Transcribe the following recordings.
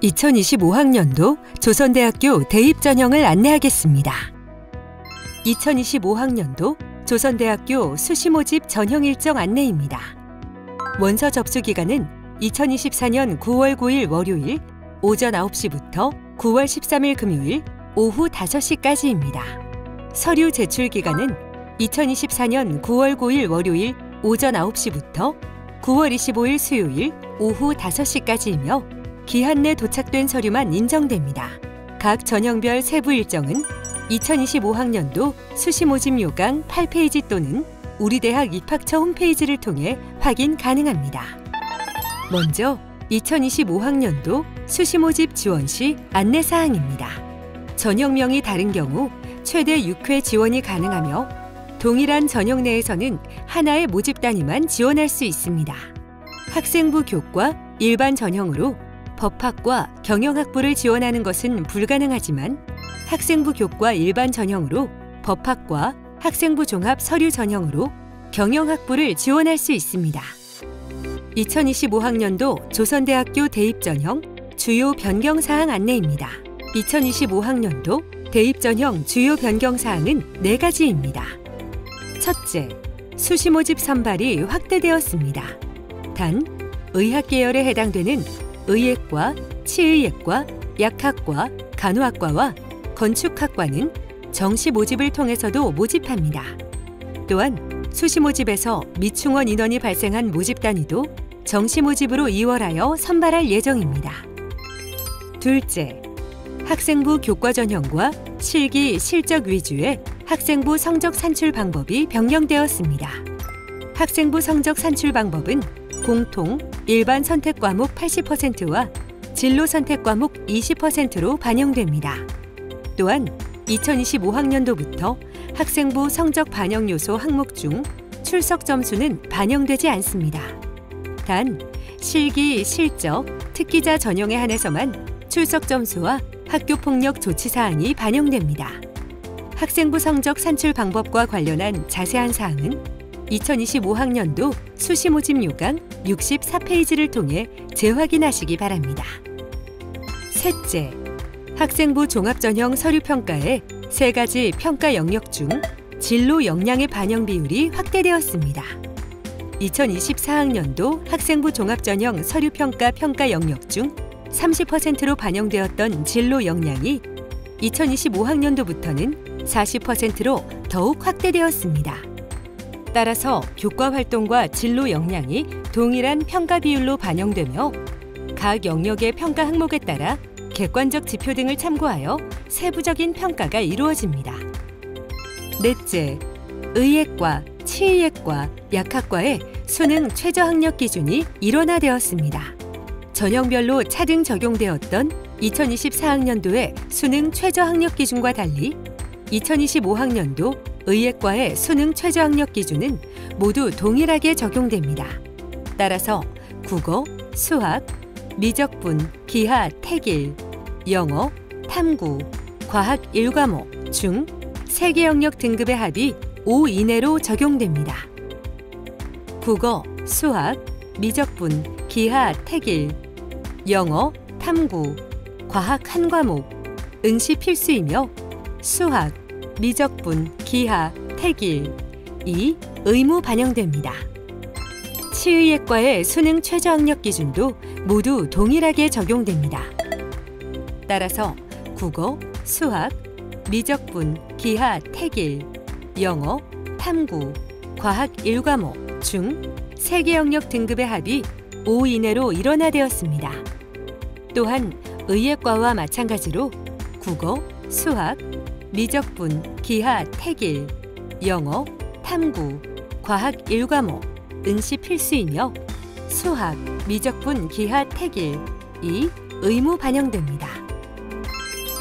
2025학년도 조선대학교 대입 전형을 안내하겠습니다. 2025학년도 조선대학교 수시 모집 전형 일정 안내입니다. 원서 접수 기간은 2024년 9월 9일 월요일 오전 9시부터 9월 13일 금요일 오후 5시까지입니다. 서류 제출 기간은 2024년 9월 9일 월요일 오전 9시부터 9월 25일 수요일 오후 5시까지이며 기한 내 도착된 서류만 인정됩니다. 각 전형별 세부 일정은 2025학년도 수시 모집 요강 8페이지 또는 우리 대학 입학처 홈페이지를 통해 확인 가능합니다. 먼저 2025학년도 수시 모집 지원 시 안내사항입니다. 전형명이 다른 경우 최대 6회 지원이 가능하며 동일한 전형 내에서는 하나의 모집 단위만 지원할 수 있습니다. 학생부 교과 일반 전형으로 법학과 경영학부를 지원하는 것은 불가능하지만 학생부 교과 일반 전형으로 법학과 학생부 종합 서류 전형으로 경영학부를 지원할 수 있습니다. 2025학년도 조선대학교 대입 전형 주요 변경 사항 안내입니다. 2025학년도 대입 전형 주요 변경 사항은 4가지입니다. 첫째, 수시 모집 선발이 확대되었습니다. 단, 의학 계열에 해당되는 의예과, 치의예과, 약학과, 간호학과와 건축학과는 정시 모집을 통해서도 모집합니다. 또한 수시 모집에서 미충원 인원이 발생한 모집 단위도 정시 모집으로 이월하여 선발할 예정입니다. 둘째, 학생부 교과 전형과 실기, 실적 위주의 학생부 성적 산출 방법이 변경되었습니다. 학생부 성적 산출 방법은 공통, 일반 선택 과목 80%와 진로 선택 과목 20%로 반영됩니다. 또한 2025학년도부터 학생부 성적 반영 요소 항목 중 출석 점수는 반영되지 않습니다. 단, 실기, 실적, 특기자 전형에 한해서만 출석 점수와 학교폭력 조치 사항이 반영됩니다. 학생부 성적 산출 방법과 관련한 자세한 사항은 2025학년도 수시 모집 요강 64페이지를 통해 재확인하시기 바랍니다. 셋째, 학생부 종합전형 서류평가의 3가지 평가 영역 중 진로 역량의 반영 비율이 확대되었습니다. 2024학년도 학생부 종합전형 서류평가 평가 영역 중 30%로 반영되었던 진로 역량이 2025학년도부터는 40%로 더욱 확대되었습니다. 따라서 교과 활동과 진로 역량이 동일한 평가 비율로 반영되며 각 영역의 평가 항목에 따라 객관적 지표 등을 참고하여 세부적인 평가가 이루어집니다. 넷째, 의예과, 치의예과, 약학과의 수능 최저 학력 기준이 일원화되었습니다. 전형별로 차등 적용되었던 2024학년도의 수능 최저 학력 기준과 달리 2025학년도 의예과의 수능 최저 학력 기준은 모두 동일하게 적용됩니다. 따라서 국어, 수학, 미적분, 기하, 태길, 영어, 탐구, 과학 1과목 중 3개 영역 등급의 합이 5 이내로 적용됩니다. 국어, 수학, 미적분, 기하, 태길, 영어, 탐구, 과학 1과목, 응시 필수이며 수학, 미적분, 기하, 태길, 이 의무 반영됩니다. 치의예과의 수능 최저 학력 기준도 모두 동일하게 적용됩니다. 따라서 국어, 수학, 미적분, 기하, 태길, 영어, 탐구, 과학 1과목 중 3개 영역 등급의 합이 5 이내로 일원화되었습니다. 또한 의예과와 마찬가지로 국어, 수학, 미적분, 기하, 태길, 영어, 탐구, 과학 1과목, 응시 필수이며 수학, 미적분, 기하, 태길, 이 의무 반영됩니다.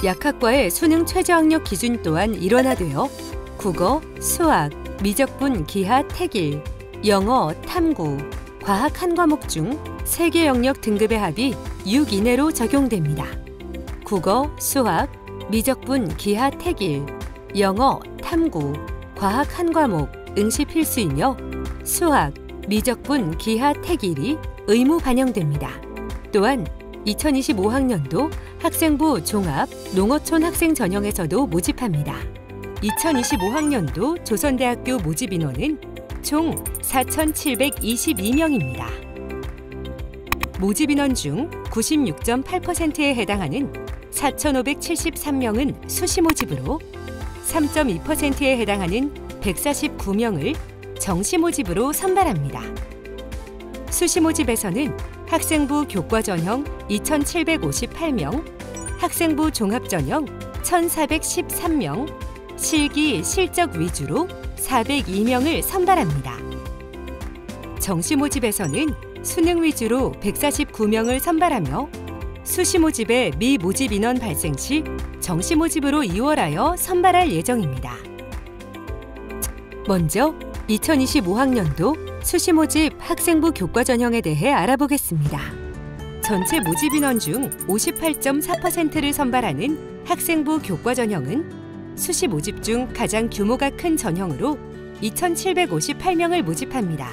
약학과의 수능 최저 학력 기준 또한 일원화되어 국어, 수학, 미적분, 기하, 태길, 영어, 탐구, 과학 1과목 중 3개 영역 등급의 합이 6 이내로 적용됩니다. 국어, 수학, 미적분, 기하, 태길, 영어, 탐구, 과학 1과목, 응시 필수이며 수학, 미적분, 기하, 태길이 의무 반영됩니다. 또한 2025학년도 학생부 종합 농어촌 학생 전형에서도 모집합니다. 2025학년도 조선대학교 모집 인원은 총 4,722명입니다. 모집 인원 중 96.8%에 해당하는 4,573명은 수시 모집으로 3.2%에 해당하는 149명을 정시 모집으로 선발합니다. 수시 모집에서는 학생부 교과 전형 2,758명, 학생부 종합 전형 1,413명, 실기 실적 위주로 402명을 선발합니다. 정시 모집에서는 수능 위주로 149명을 선발하며 수시 모집의 미모집 인원 발생 시 정시 모집으로 이월하여 선발할 예정입니다. 먼저 2025학년도 수시 모집 학생부 교과 전형에 대해 알아보겠습니다. 전체 모집 인원 중 58.4%를 선발하는 학생부 교과 전형은 수시 모집 중 가장 규모가 큰 전형으로 2,758명을 모집합니다.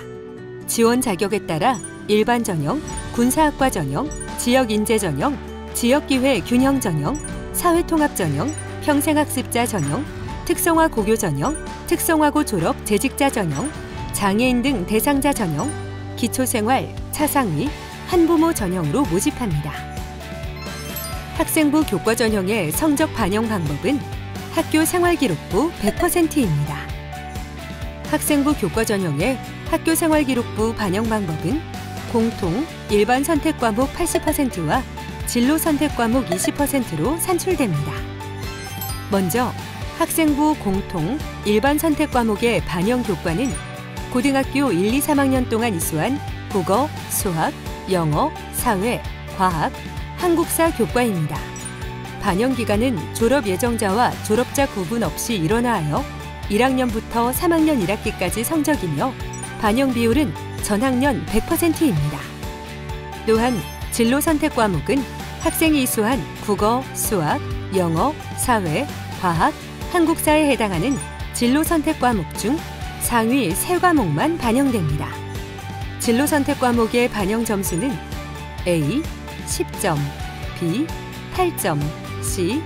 지원 자격에 따라 일반 전형, 군사학과 전형, 지역인재 전형, 지역기회 균형 전형, 사회통합 전형, 평생학습자 전형, 특성화 고교 전형, 특성화고 졸업 재직자 전형, 장애인 등 대상자 전형, 기초생활, 차상위, 한부모 전형으로 모집합니다. 학생부 교과 전형의 성적 반영 방법은 학교 생활기록부 100%입니다. 학생부 교과 전형의 학교 생활기록부 반영 방법은 공통, 일반 선택 과목 80%와 진로 선택 과목 20%로 산출됩니다. 먼저 학생부 공통, 일반 선택 과목의 반영 교과는 고등학교 1, 2, 3학년 동안 이수한 국어, 수학, 영어, 사회, 과학, 한국사 교과입니다. 반영 기간은 졸업 예정자와 졸업자 구분 없이 일어나하여 1학년부터 3학년 1학기까지 성적이며 반영 비율은 전학년 100%입니다. 또한 진로 선택 과목은 학생이 이수한 국어, 수학, 영어, 사회, 과학, 한국사에 해당하는 진로 선택 과목 중 상위 3과목만 반영됩니다. 진로 선택 과목의 반영 점수는 A 10점, B 8점, C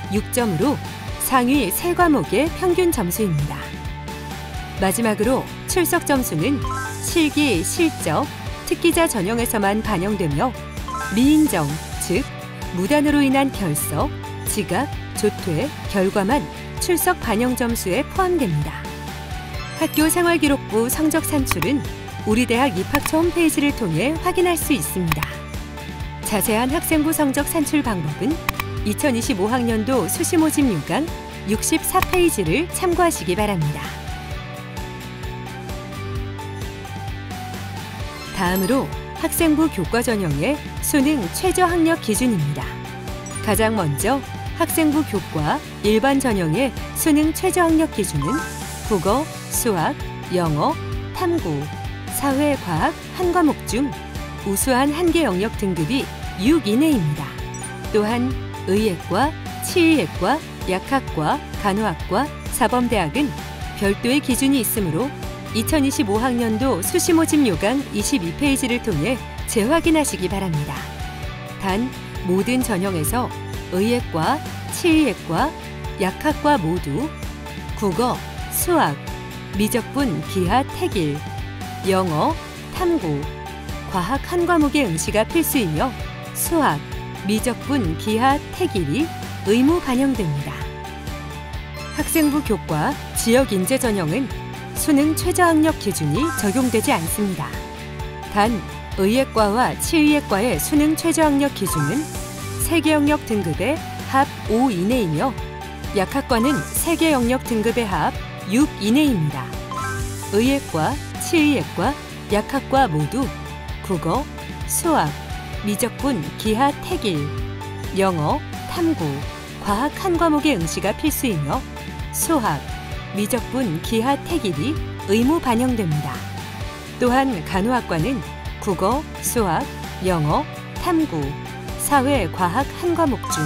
6점으로 상위 3과목의 평균 점수입니다. 마지막으로 출석 점수는 실기, 실적, 특기자 전형에서만 반영되며 미인정, 즉 무단으로 인한 결석, 지각, 조퇴, 결과만 출석 반영 점수에 포함됩니다. 학교 생활기록부 성적 산출은 우리 대학 입학처 홈페이지를 통해 확인할 수 있습니다. 자세한 학생부 성적 산출 방법은 2025학년도 수시 모집 요강 64페이지를 참고하시기 바랍니다. 다음으로 학생부 교과 전형의 수능 최저 학력 기준입니다. 가장 먼저 학생부 교과 일반 전형의 수능 최저 학력 기준은 국어, 수학, 영어, 탐구, 사회, 과학 한 과목 중 우수한 한개 영역 등급이 6 이내입니다. 또한 의예과, 치의예과, 약학과, 간호학과, 사범대학은 별도의 기준이 있으므로 2025학년도 수시 모집 요강 22페이지를 통해 재확인하시기 바랍니다. 단, 모든 전형에서 의예과, 치의예과, 약학과 모두 국어, 수학, 미적분, 기하, 택일, 영어, 탐구, 과학 한 과목의 응시가 필수이며 수학, 미적분, 기하, 택일이 의무 반영됩니다. 학생부 교과, 지역인재 전형은 수능 최저학력 기준이 적용되지 않습니다. 단, 의예과와 치의예과의 수능 최저학력 기준은 세개 영역 등급의 합 5 이내이며 약학과는 세개 영역 등급의 합 6 이내입니다. 의예과, 치의예과, 약학과 모두 국어, 수학, 미적분, 기하, 택일, 영어, 탐구, 과학 한 과목의 응시가 필수이며 수학, 미적분, 기하, 택일이 의무 반영됩니다. 또한 간호학과는 국어, 수학, 영어, 탐구, 사회, 과학 한 과목 중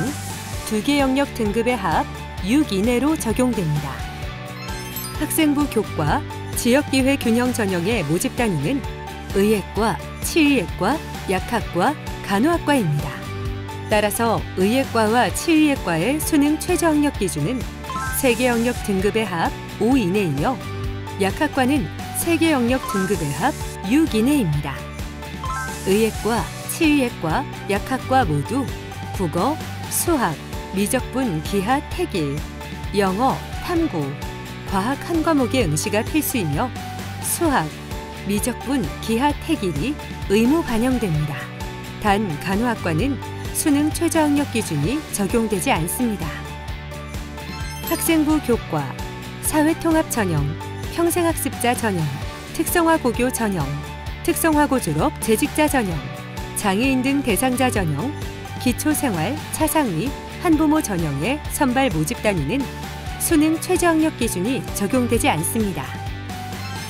2개 영역 등급의 합 6 이내로 적용됩니다. 학생부 교과, 지역기회 균형 전형의 모집 단위는 의예과, 치의예과, 약학과, 간호학과입니다. 따라서 의예과와 치의예과의 수능 최저학력 기준은 세계 영역 등급의 합 5 이내이며 약학과는 세계 영역 등급의 합 6 이내입니다. 의예과, 치의예과, 약학과 모두 국어, 수학, 미적분, 기하, 택일, 영어, 탐구, 과학 한 과목의 응시가 필수이며 수학, 미적분, 기하, 택일이 의무 반영됩니다. 단 간호학과는 수능 최저학력 기준이 적용되지 않습니다. 학생부 교과, 사회통합 전형, 평생학습자 전형, 특성화고교 전형, 특성화고 졸업 재직자 전형, 장애인 등 대상자 전형, 기초생활, 차상위, 한부모 전형의 선발 모집 단위는 수능 최저학력 기준이 적용되지 않습니다.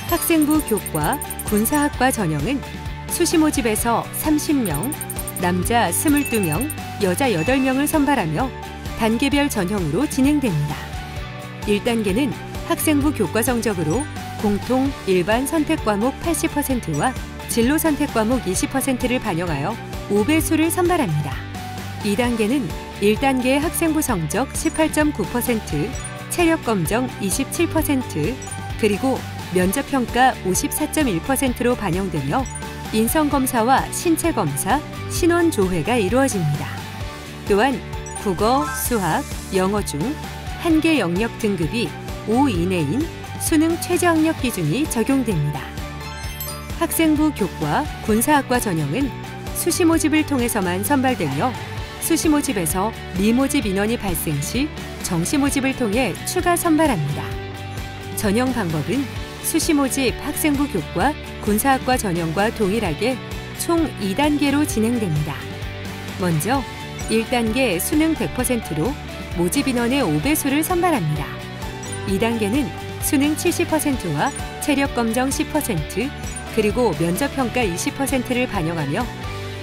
학생부 교과, 군사학과 전형은 수시 모집에서 30명, 남자 22명, 여자 8명을 선발하며 단계별 전형으로 진행됩니다. 1단계는 학생부 교과 성적으로 공통, 일반 선택 과목 80%와 진로 선택 과목 20%를 반영하여 5배수를 선발합니다. 2단계는 1단계 학생부 성적 18.9%, 체력 검정 27%, 그리고 면접평가 54.1%로 반영되며 인성검사와 신체검사, 신원조회가 이루어집니다. 또한 국어, 수학, 영어 중 한 개 영역 등급이 5 이내인 수능 최저학력 기준이 적용됩니다. 학생부 교과, 군사학과 전형은 수시 모집을 통해서만 선발되며 수시 모집에서 미모집 인원이 발생 시 정시 모집을 통해 추가 선발합니다. 전형 방법은 수시 모집 학생부 교과, 군사학과 전형과 동일하게 총 2단계로 진행됩니다. 먼저 1단계 수능 100%로 모집 인원의 5배수를 선발합니다. 2단계는 수능 70%와 체력 검정 10%, 그리고 면접평가 20%를 반영하며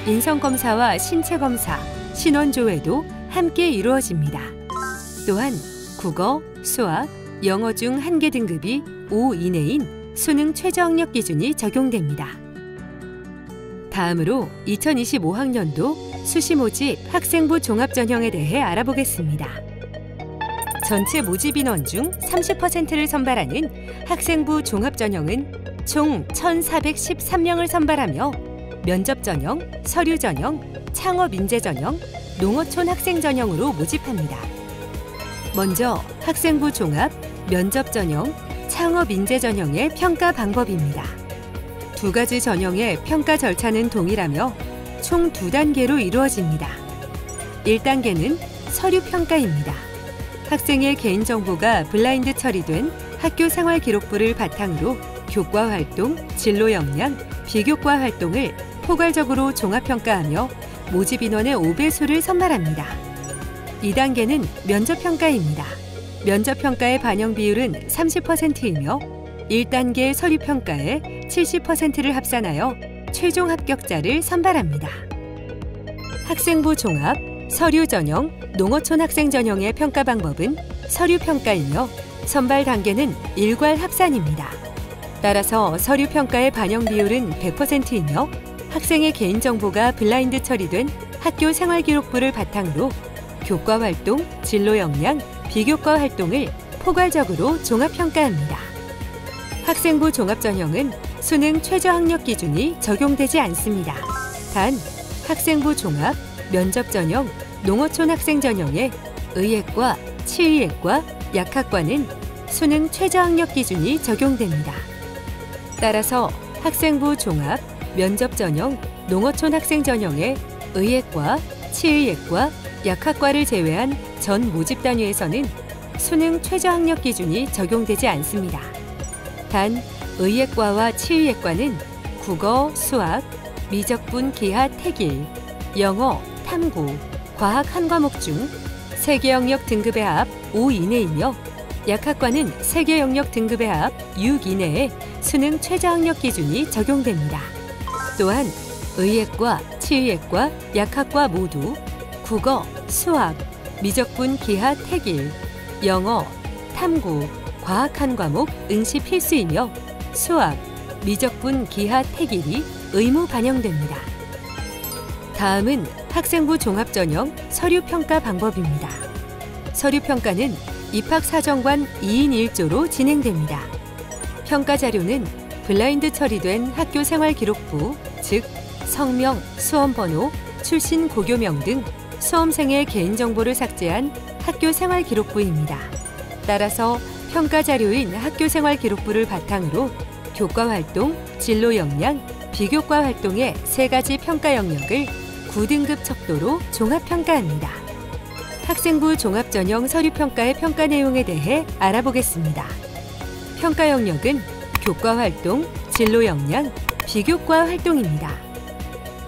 인성검사와 신체검사, 신원조회도 함께 이루어집니다. 또한 국어, 수학, 영어 중 한 개 등급이 5 이내인 수능 최저학력 기준이 적용됩니다. 다음으로 2025학년도 수시 모집 학생부 종합전형에 대해 알아보겠습니다. 전체 모집 인원 중 30%를 선발하는 학생부 종합전형은 총 1,413명을 선발하며 면접전형, 서류전형, 창업인재전형, 농어촌 학생전형으로 모집합니다. 먼저 학생부 종합, 면접전형, 창업인재전형의 평가 방법입니다. 두 가지 전형의 평가 절차는 동일하며 총 2단계로 이루어집니다. 1단계는 서류평가입니다. 학생의 개인정보가 블라인드 처리된 학교 생활기록부를 바탕으로 교과 활동, 진로 역량, 비교과 활동을 포괄적으로 종합평가하며 모집 인원의 5배수를 선발합니다. 2단계는 면접평가입니다. 면접평가의 반영 비율은 30%이며 1단계 서류평가의 70%를 합산하여 최종 합격자를 선발합니다. 학생부 종합, 서류 전형, 농어촌 학생 전형의 평가 방법은 서류평가이며 선발 단계는 일괄 합산입니다. 따라서 서류평가의 반영 비율은 100%이며 학생의 개인정보가 블라인드 처리된 학교 생활기록부를 바탕으로 교과 활동, 진로 역량, 비교과 활동을 포괄적으로 종합평가합니다. 학생부 종합전형은 수능 최저학력 기준이 적용되지 않습니다. 단, 학생부 종합, 면접전형, 농어촌 학생전형의 의예과, 치의예과, 약학과는 수능 최저학력 기준이 적용됩니다. 따라서 학생부 종합, 면접전형, 농어촌 학생전형의 의예과, 치의예과, 약학과를 제외한 전 모집 단위에서는 수능 최저학력 기준이 적용되지 않습니다. 단, 의예과와 치의예과는 국어, 수학, 미적분, 기하, 택일, 영어, 탐구, 과학 한 과목 중 세계 영역 등급의 합 5 이내이며 약학과는 세계 영역 등급의 합 6 이내에 수능 최저학력 기준이 적용됩니다. 또한 의예과, 치의예과, 약학과 모두 국어, 수학, 미적분, 기하, 택일, 영어, 탐구, 과학 한 과목 응시 필수이며 수학, 미적분, 기하, 택일이 의무 반영됩니다. 다음은 학생부 종합전형 서류평가 방법입니다. 서류평가는 입학사정관 2인 1조로 진행됩니다. 평가 자료는 블라인드 처리된 학교생활기록부, 즉 성명, 수험번호, 출신 고교명 등 수험생의 개인정보를 삭제한 학교생활기록부입니다. 따라서 평가 자료인 학교생활기록부를 바탕으로 교과활동, 진로역량, 비교과활동의 3가지 평가 영역을 9등급 척도로 종합평가합니다. 학생부 종합전형 서류평가의 평가 내용에 대해 알아보겠습니다. 평가 영역은 교과활동, 진로역량, 비교과활동입니다.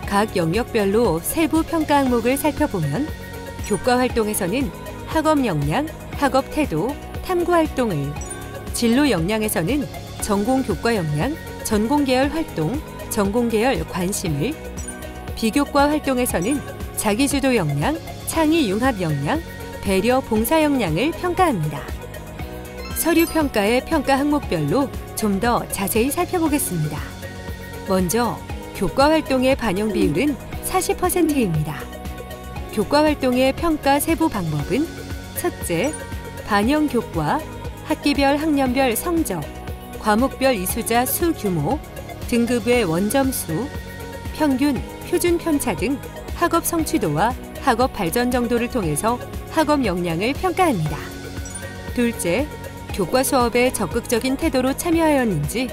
각 영역별로 세부 평가 항목을 살펴보면 교과활동에서는 학업역량, 학업태도, 탐구활동을, 진로역량에서는 전공교과역량, 전공계열 활동, 전공계열 관심을, 비교과 활동에서는 자기주도 역량, 창의 융합 역량, 배려 봉사 역량을 평가합니다. 서류 평가의 평가 항목별로 좀 더 자세히 살펴보겠습니다. 먼저 교과 활동의 반영 비율은 40%입니다. 교과 활동의 평가 세부 방법은 첫째, 반영 교과, 학기별 학년별 성적, 과목별 이수자 수 규모, 등급의 원점수, 평균, 표준 편차 등 학업 성취도와 학업 발전 정도를 통해서 학업 역량을 평가합니다. 둘째, 교과 수업에 적극적인 태도로 참여하였는지,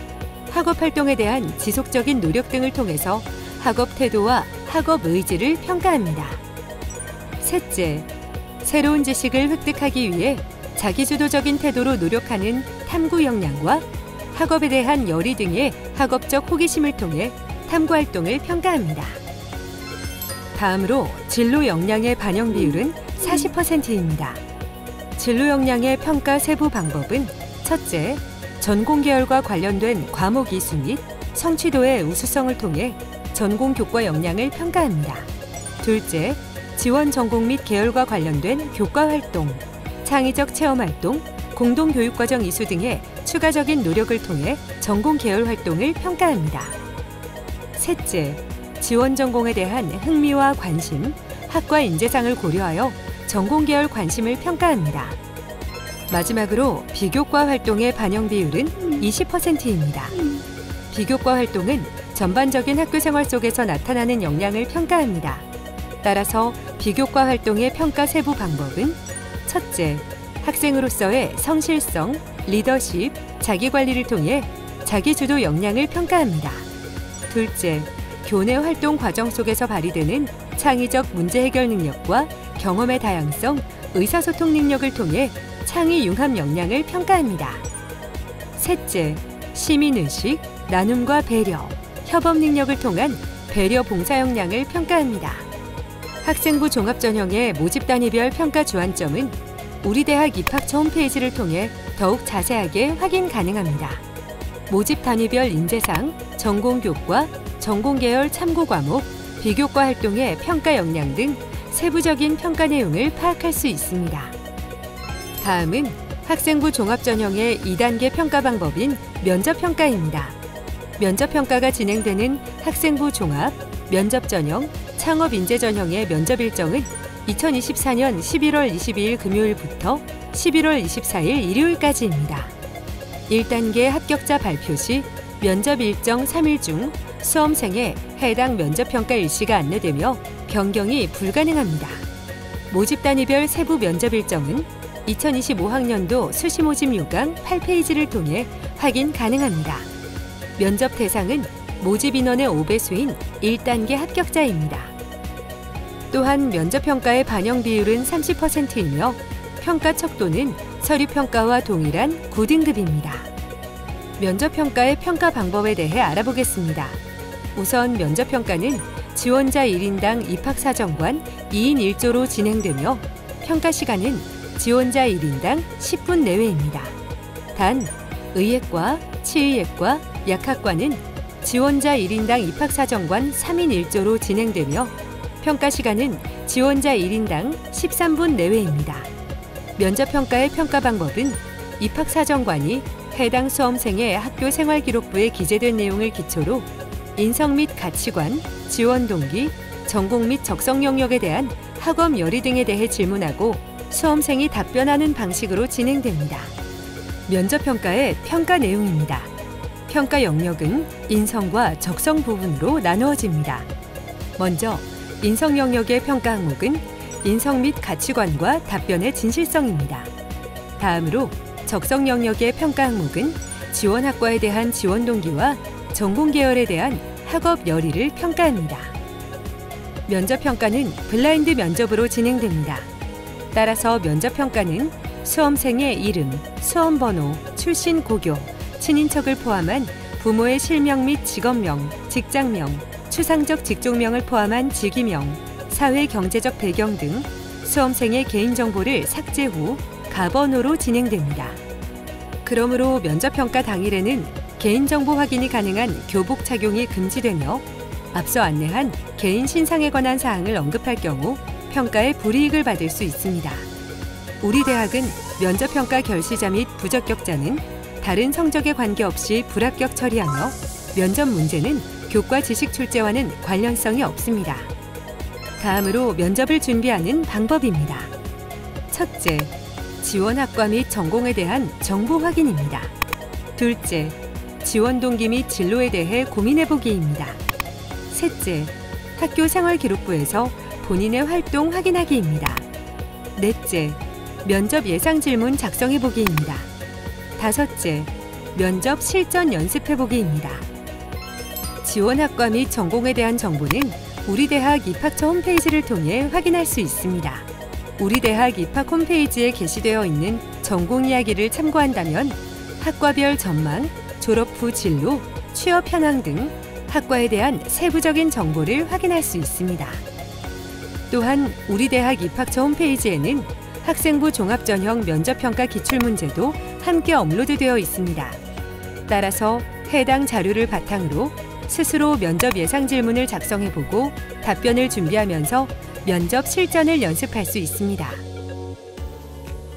학업 활동에 대한 지속적인 노력 등을 통해서 학업 태도와 학업 의지를 평가합니다. 셋째, 새로운 지식을 획득하기 위해 자기주도적인 태도로 노력하는 탐구 역량과 학업에 대한 열의 등의 학업적 호기심을 통해 탐구 활동을 평가합니다. 다음으로 진로 역량의 반영 비율은 40%입니다. 진로 역량의 평가 세부 방법은 첫째, 전공 계열과 관련된 과목 이수 및 성취도의 우수성을 통해 전공 교과 역량을 평가합니다. 둘째, 지원 전공 및 계열과 관련된 교과 활동, 창의적 체험 활동, 공동교육과정 이수 등의 추가적인 노력을 통해 전공 계열 활동을 평가합니다. 셋째, 지원 전공에 대한 흥미와 관심, 학과 인재상을 고려하여 전공 계열 관심을 평가합니다. 마지막으로 비교과 활동의 반영 비율은 20%입니다. 비교과 활동은 전반적인 학교 생활 속에서 나타나는 역량을 평가합니다. 따라서 비교과 활동의 평가 세부 방법은 첫째, 학생으로서의 성실성, 리더십, 자기관리를 통해 자기주도 역량을 평가합니다. 둘째, 교내 활동 과정 속에서 발휘되는 창의적 문제 해결 능력과 경험의 다양성, 의사소통 능력을 통해 창의 융합 역량을 평가합니다. 셋째, 시민의식, 나눔과 배려, 협업 능력을 통한 배려 봉사 역량을 평가합니다. 학생부 종합전형의 모집 단위별 평가 주안점은 우리 대학 입학처 홈페이지를 통해 더욱 자세하게 확인 가능합니다. 모집 단위별 인재상, 전공교과, 전공계열 참고 과목, 비교과 활동의 평가 역량 등 세부적인 평가 내용을 파악할 수 있습니다. 다음은 학생부 종합전형의 2단계 평가 방법인 면접평가입니다. 면접평가가 진행되는 학생부 종합, 면접전형, 창업인재전형의 면접 일정은 2024년 11월 22일 금요일부터 11월 24일 일요일까지입니다. 1단계 합격자 발표 시 면접 일정 3일 중 수험생의 해당 면접평가 일시가 안내되며 변경이 불가능합니다. 모집 단위별 세부 면접 일정은 2025학년도 수시 모집 요강 8페이지를 통해 확인 가능합니다. 면접 대상은 모집 인원의 5배수인 1단계 합격자입니다. 또한 면접평가의 반영 비율은 30%이며 평가 척도는 서류평가와 동일한 9등급입니다. 면접평가의 평가 방법에 대해 알아보겠습니다. 우선 면접평가는 지원자 1인당 입학사정관 2인 1조로 진행되며 평가 시간은 지원자 1인당 10분 내외입니다. 단, 의예과, 치의예과, 약학과는 지원자 1인당 입학사정관 3인 1조로 진행되며 평가 시간은 지원자 1인당 13분 내외입니다. 면접평가의 평가 방법은 입학사정관이 해당 수험생의 학교 생활기록부에 기재된 내용을 기초로 인성 및 가치관, 지원 동기, 전공 및 적성 영역에 대한 학업 열의 등에 대해 질문하고 수험생이 답변하는 방식으로 진행됩니다. 면접평가의 평가 내용입니다. 평가 영역은 인성과 적성 부분으로 나누어집니다. 먼저 인성 영역의 평가 항목은 인성 및 가치관과 답변의 진실성입니다. 다음으로 적성 영역의 평가 항목은 지원 학과에 대한 지원 동기와 전공 계열에 대한 학업 열의를 평가합니다. 면접 평가는 블라인드 면접으로 진행됩니다. 따라서 면접 평가는 수험생의 이름, 수험 번호, 출신 고교, 친인척을 포함한 부모의 실명 및 직업명, 직장명, 추상적 직종명을 포함한 직위명, 사회 경제적 배경 등 수험생의 개인정보를 삭제 후 가번호로 진행됩니다. 그러므로 면접평가 당일에는 개인정보 확인이 가능한 교복 착용이 금지되며 앞서 안내한 개인 신상에 관한 사항을 언급할 경우 평가에 불이익을 받을 수 있습니다. 우리 대학은 면접평가 결시자 및 부적격자는 다른 성적에 관계없이 불합격 처리하며 면접 문제는 교과 지식 출제와는 관련성이 없습니다. 다음으로 면접을 준비하는 방법입니다. 첫째, 지원 학과 및 전공에 대한 정보 확인입니다. 둘째, 지원 동기 및 진로에 대해 고민해보기입니다. 셋째, 학교 생활기록부에서 본인의 활동 확인하기입니다. 넷째, 면접 예상 질문 작성해보기입니다. 다섯째, 면접 실전 연습해보기입니다. 지원 학과 및 전공에 대한 정보는 우리 대학 입학처 홈페이지를 통해 확인할 수 있습니다. 우리 대학 입학 홈페이지에 게시되어 있는 전공 이야기를 참고한다면 학과별 전망, 졸업 후 진로, 취업 현황 등 학과에 대한 세부적인 정보를 확인할 수 있습니다. 또한 우리 대학 입학처 홈페이지에는 학생부 종합전형 면접평가 기출문제도 함께 업로드되어 있습니다. 따라서 해당 자료를 바탕으로 스스로 면접 예상 질문을 작성해보고 답변을 준비하면서 면접 실전을 연습할 수 있습니다.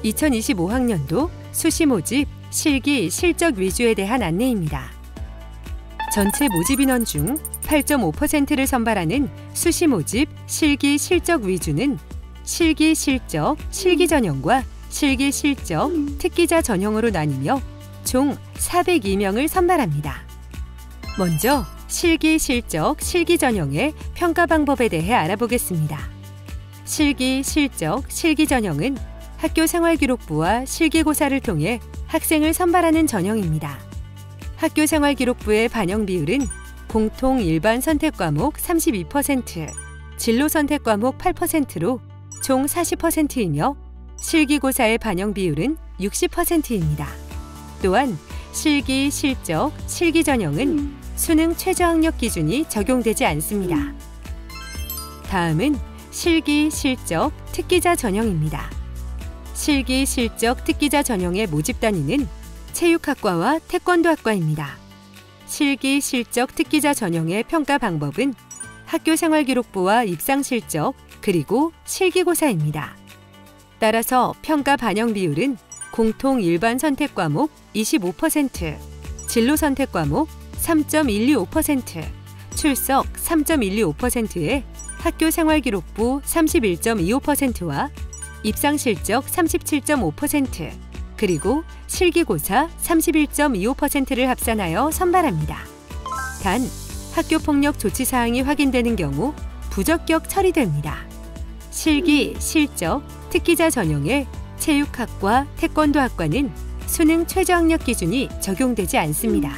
2025학년도 수시 모집 실기 실적 위주에 대한 안내입니다. 전체 모집 인원 중 8.5%를 선발하는 수시 모집 실기 실적 위주는 실기 실적, 실기 전형과 실기 실적, 특기자 전형으로 나뉘며 총 402명을 선발합니다. 먼저 실기 실적, 실기 전형의 평가 방법에 대해 알아보겠습니다. 실기 실적, 실기 전형은 학교 생활기록부와 실기고사를 통해 학생을 선발하는 전형입니다. 학교 생활기록부의 반영 비율은 공통 일반 선택 과목 32%, 진로 선택 과목 8%로 총 40%이며 실기고사의 반영 비율은 60%입니다. 또한 실기 실적, 실기 전형은 수능 최저학력 기준이 적용되지 않습니다. 다음은 실기 실적 특기자 전형입니다. 실기 실적 특기자 전형의 모집 단위는 체육학과와 태권도학과입니다. 실기 실적 특기자 전형의 평가 방법은 학교생활기록부와 입상실적 그리고 실기고사입니다. 따라서 평가 반영 비율은 공통 일반 선택 과목 25%, 진로 선택 과목 3.125%, 출석 3.125%에 학교생활기록부 31.25%와 입상실적 37.5%, 그리고 실기고사 31.25%를 합산하여 선발합니다. 단, 학교폭력 조치사항이 확인되는 경우 부적격 처리됩니다. 실기, 실적, 특기자 전형의 체육학과, 태권도학과는 수능 최저학력 기준이 적용되지 않습니다.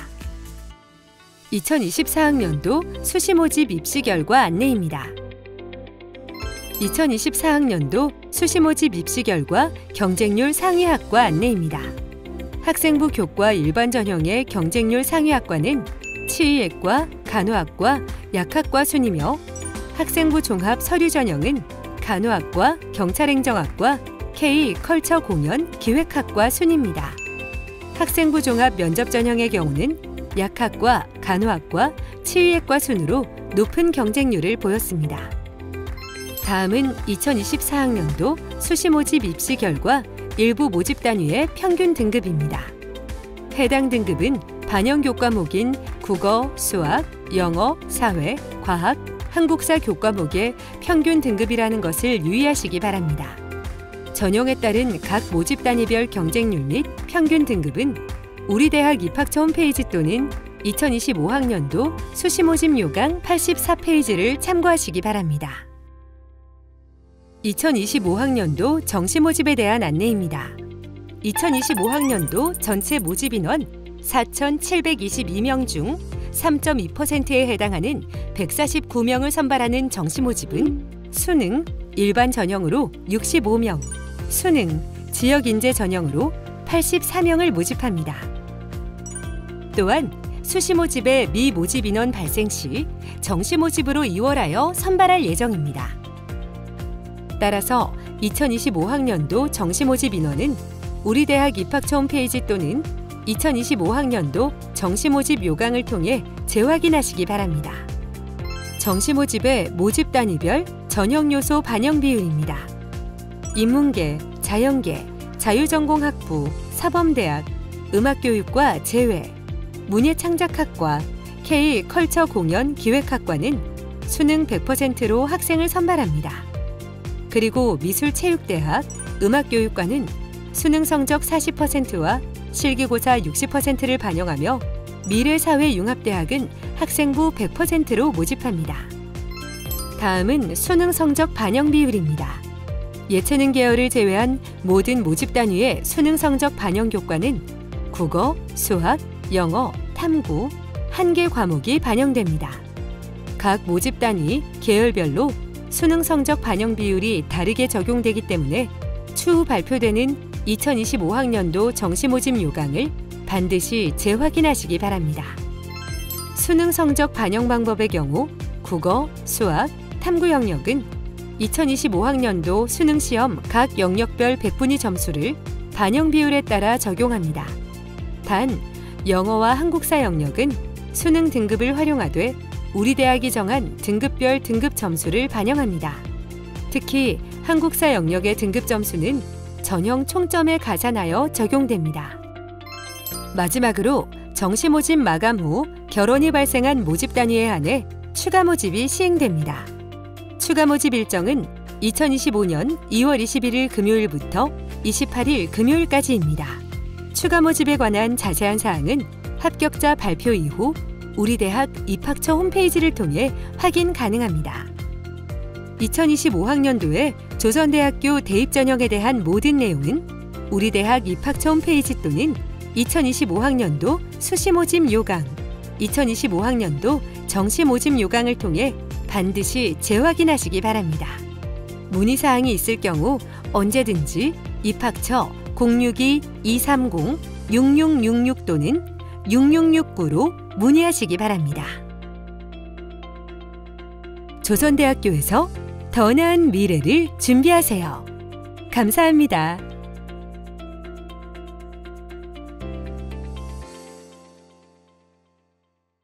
2024학년도 수시 모집 입시 결과 안내입니다. 2024학년도 수시 모집 입시 결과 경쟁률 상위 학과 안내입니다. 학생부 교과 일반 전형의 경쟁률 상위 학과는 치의학과, 간호학과, 약학과 순이며 학생부 종합 서류 전형은 간호학과, 경찰행정학과, K 컬처 공연 기획학과 순입니다. 학생부 종합 면접 전형의 경우는 약학과, 간호학과, 치의학과 순으로 높은 경쟁률을 보였습니다. 다음은 2024학년도 수시 모집 입시 결과 일부 모집 단위의 평균 등급입니다. 해당 등급은 반영 교과목인 국어, 수학, 영어, 사회, 과학, 한국사 교과목의 평균 등급이라는 것을 유의하시기 바랍니다. 전형에 따른 각 모집 단위별 경쟁률 및 평균 등급은 우리 대학 입학처 홈페이지 또는 2025학년도 수시 모집 요강 84페이지를 참고하시기 바랍니다. 2025학년도 정시 모집에 대한 안내입니다. 2025학년도 전체 모집 인원 4,722명 중 3.2%에 해당하는 149명을 선발하는 정시 모집은 수능, 일반 전형으로 65명, 수능, 지역인재 전형으로 84명을 모집합니다. 또한 수시 모집의 미모집 인원 발생 시 정시 모집으로 이월하여 선발할 예정입니다. 따라서 2025학년도 정시 모집 인원은 우리 대학 입학처 홈페이지 또는 2025학년도 정시 모집 요강을 통해 재확인하시기 바랍니다. 정시 모집의 모집 단위별 전형 요소 반영 비율입니다. 인문계, 자연계, 자유전공학부, 사범대학, 음악교육과 재외, 문예창작학과, K컬처공연기획학과는 수능 100%로 학생을 선발합니다. 그리고 미술체육대학, 음악교육과는 수능 성적 40%와 실기고사 60%를 반영하며 미래사회융합대학은 학생부 100%로 모집합니다. 다음은 수능 성적 반영 비율입니다. 예체능 계열을 제외한 모든 모집 단위의 수능 성적 반영 교과는 국어, 수학, 영어, 탐구, 1개 과목이 반영됩니다. 각 모집 단위, 계열별로 수능 성적 반영 비율이 다르게 적용되기 때문에 추후 발표되는 2025학년도 정시 모집 요강을 반드시 재확인하시기 바랍니다. 수능 성적 반영 방법의 경우 국어, 수학, 탐구 영역은 2025학년도 수능시험 각 영역별 백분위 점수를 반영 비율에 따라 적용합니다. 단, 영어와 한국사 영역은 수능 등급을 활용하되 우리 대학이 정한 등급별 등급 점수를 반영합니다. 특히 한국사 영역의 등급 점수는 전형 총점에 가산하여 적용됩니다. 마지막으로 정시 모집 마감 후 결혼이 발생한 모집 단위에 한해 추가 모집이 시행됩니다. 추가 모집 일정은 2025년 2월 21일 금요일부터 28일 금요일까지입니다. 추가 모집에 관한 자세한 사항은 합격자 발표 이후 우리 대학 입학처 홈페이지를 통해 확인 가능합니다. 2025학년도에 조선대학교 대입 전형에 대한 모든 내용은 우리 대학 입학처 홈페이지 또는 2025학년도 수시 모집 요강, 2025학년도 정시 모집 요강을 통해 반드시 재확인하시기 바랍니다. 문의사항이 있을 경우 언제든지 입학처 062-230-6666 또는 6669로 문의하시기 바랍니다. 조선대학교에서 더 나은 미래를 준비하세요. 감사합니다.